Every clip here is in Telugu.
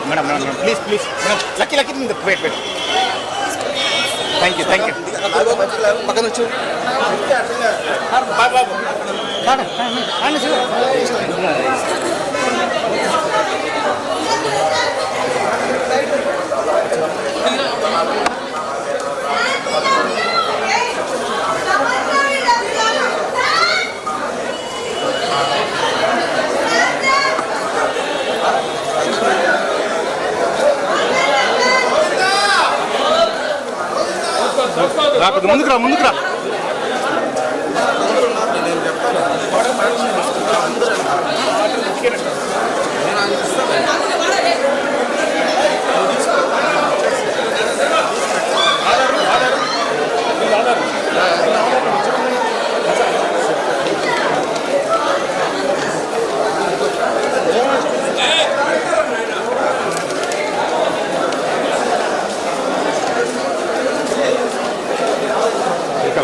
Madam madam please please madam lucky lucky wait wait thank you పక్కన వచ్చు ముందుకు రా ముందుకు రా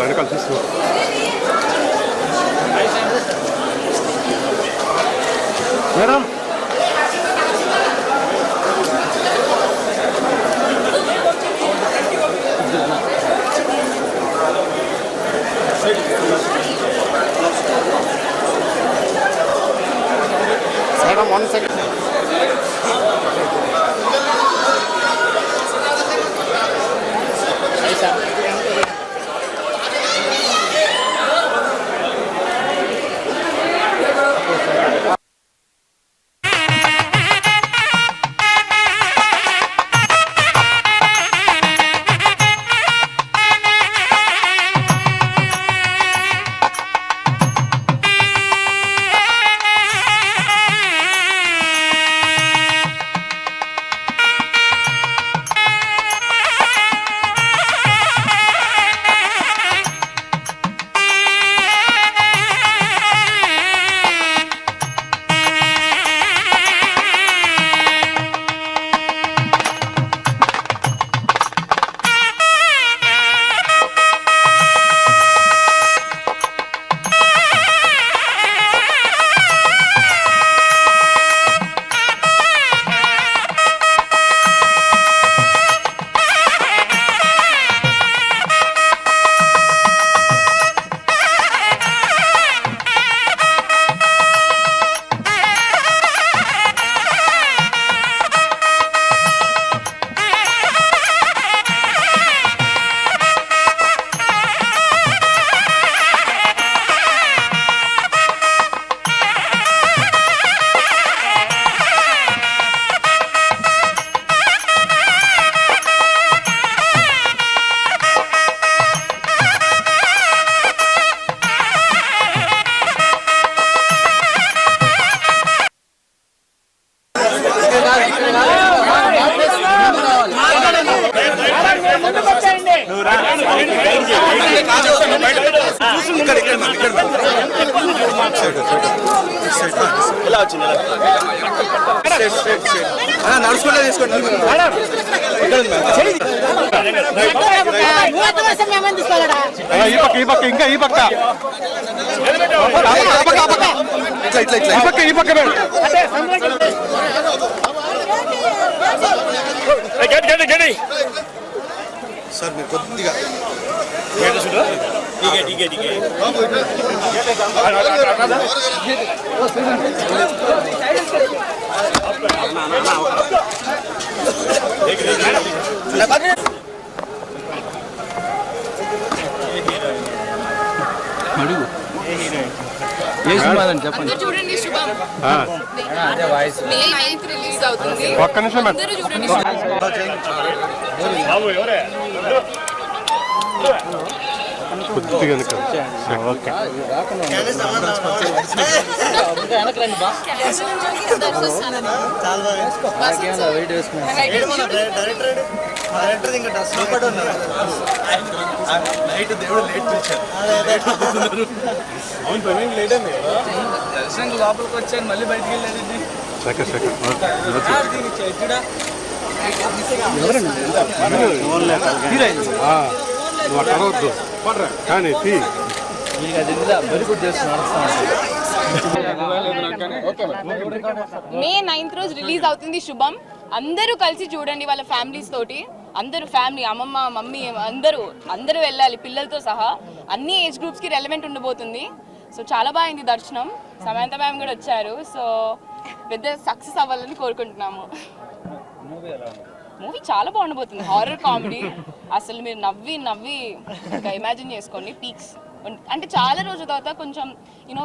వెనకాల తీసుకో మేడం మేడం 1 సెకండ్ నడుచుకుంటే తీసుకోండి ఈ పక్క ఇంకా ఈ పక్క ఈ పక్క సార్ మీరు కొద్దిగా అడుగు ఏ సినిమా అని చెప్పండి. చూడండి శుభం అదే వాయిస్ మే 9th రిలీజ్ అవుతుంది. ఒక్క నిమిషం అందరూ చూడండి. బాబు ఎవరే కొద్దిగా ఓకే నైట్ దేవుడు లేట్ చేశారు. అవును ప్రవీణ్ లేట్ అండి దర్శనం లోపలికి వచ్చాను మళ్ళీ బయటికి వెళ్ళేది. నువ్వు అక్కడ వద్దు కానీ వెరీ గుడ్ చేస్తున్నారు. మే 9th రోజు రిలీజ్ అవుతుంది శుభం. అందరూ కలిసి చూడండి వాళ్ళ ఫ్యామిలీస్ తోటి. అందరూ ఫ్యామిలీ, అమ్మమ్మ, మమ్మీ, అందరూ వెళ్ళాలి పిల్లలతో సహా. అన్ని ఏజ్ గ్రూప్స్కి రెలవెంట్ ఉండబోతుంది. సో చాలా బాగుంది దర్శనం. సమంత మ్యామ్ కూడా వచ్చారు. సో పెద్ద సక్సెస్ అవ్వాలని కోరుకుంటున్నాము. మూవీ చాలా బాగుండబోతుంది. Horror comedy. అసలు మీరు నవ్వి ఇంకా ఇమాజిన్ చేసుకోండి పీక్స్. అంటే చాలా రోజుల తర్వాత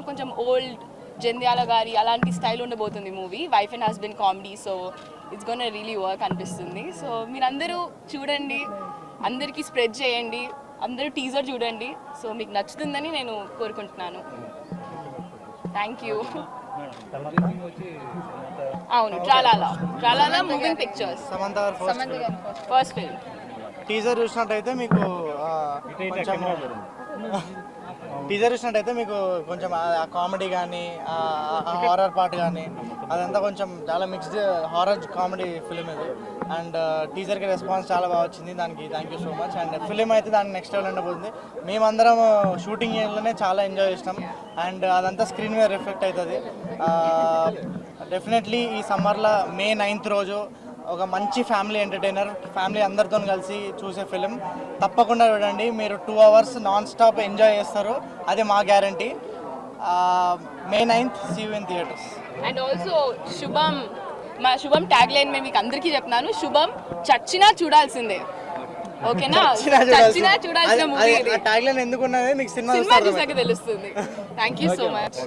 కొంచెం ఓల్డ్ జంధ్యాల గారి అలాంటి స్టైల్ ఉండబోతుంది movie. Wife and husband comedy. So it's gonna really work అనిపిస్తుంది. సో మీరందరూ చూడండి, అందరికీ స్ప్రెడ్ చేయండి, అందరూ టీజర్ చూడండి. సో మీకు నచ్చుతుందని నేను కోరుకుంటున్నాను. Thank you. అవును, ట్రాలాలా మూవింగ్ పిక్చర్స్. సమంత గారి ఫస్ట్ ఫిల్మ్. టీజర్ చూసినట్టయితే మీకు కొంచెం ఆ కామెడీ కానీ ఆ హారర్ పార్ట్ కానీ అదంతా కొంచెం చాలా మిక్స్డ్ హారర్ కామెడీ ఫిలిం ఇది. అండ్ టీజర్కి రెస్పాన్స్ చాలా బాగా వచ్చింది. దానికి thank you so much. And film అయితే దాని నెక్స్ట్ లెవెల్ ఉండబోతుంది. మేమందరం షూటింగ్ ఏరియాలోనే చాలా ఎంజాయ్ చేసినాం. అండ్ అదంతా స్క్రీన్ మీద రిఫ్లెక్ట్ అవుతుంది. డెఫినెట్లీ ఈ సమ్మర్లో మే 9th రోజు ఒక మంచి ఫ్యామిలీ ఎంటర్టైనర్, ఫ్యామిలీ అందరితో కలిసి చూసే ఫిలిం తప్పకుండా చూడండి. మీరు 2 hours నాన్ స్టాప్ ఎంజాయ్ చేస్తారు, అదే మా guarantee. May 9th see you in theatres. And also మా శుభం ట్యాగ్ లైన్ మేము మీకు అందరికీ చెప్తున్నాను. శుభం చచ్చినా చూడాల్సిందే. ఓకేనా? చచ్చినా చూడాల్సిన మూవీ. ట్యాగ్ లైన్ ఎందుకున్నది మీకు సినిమా చూసాక తెలుస్తుంది. Thank you so much.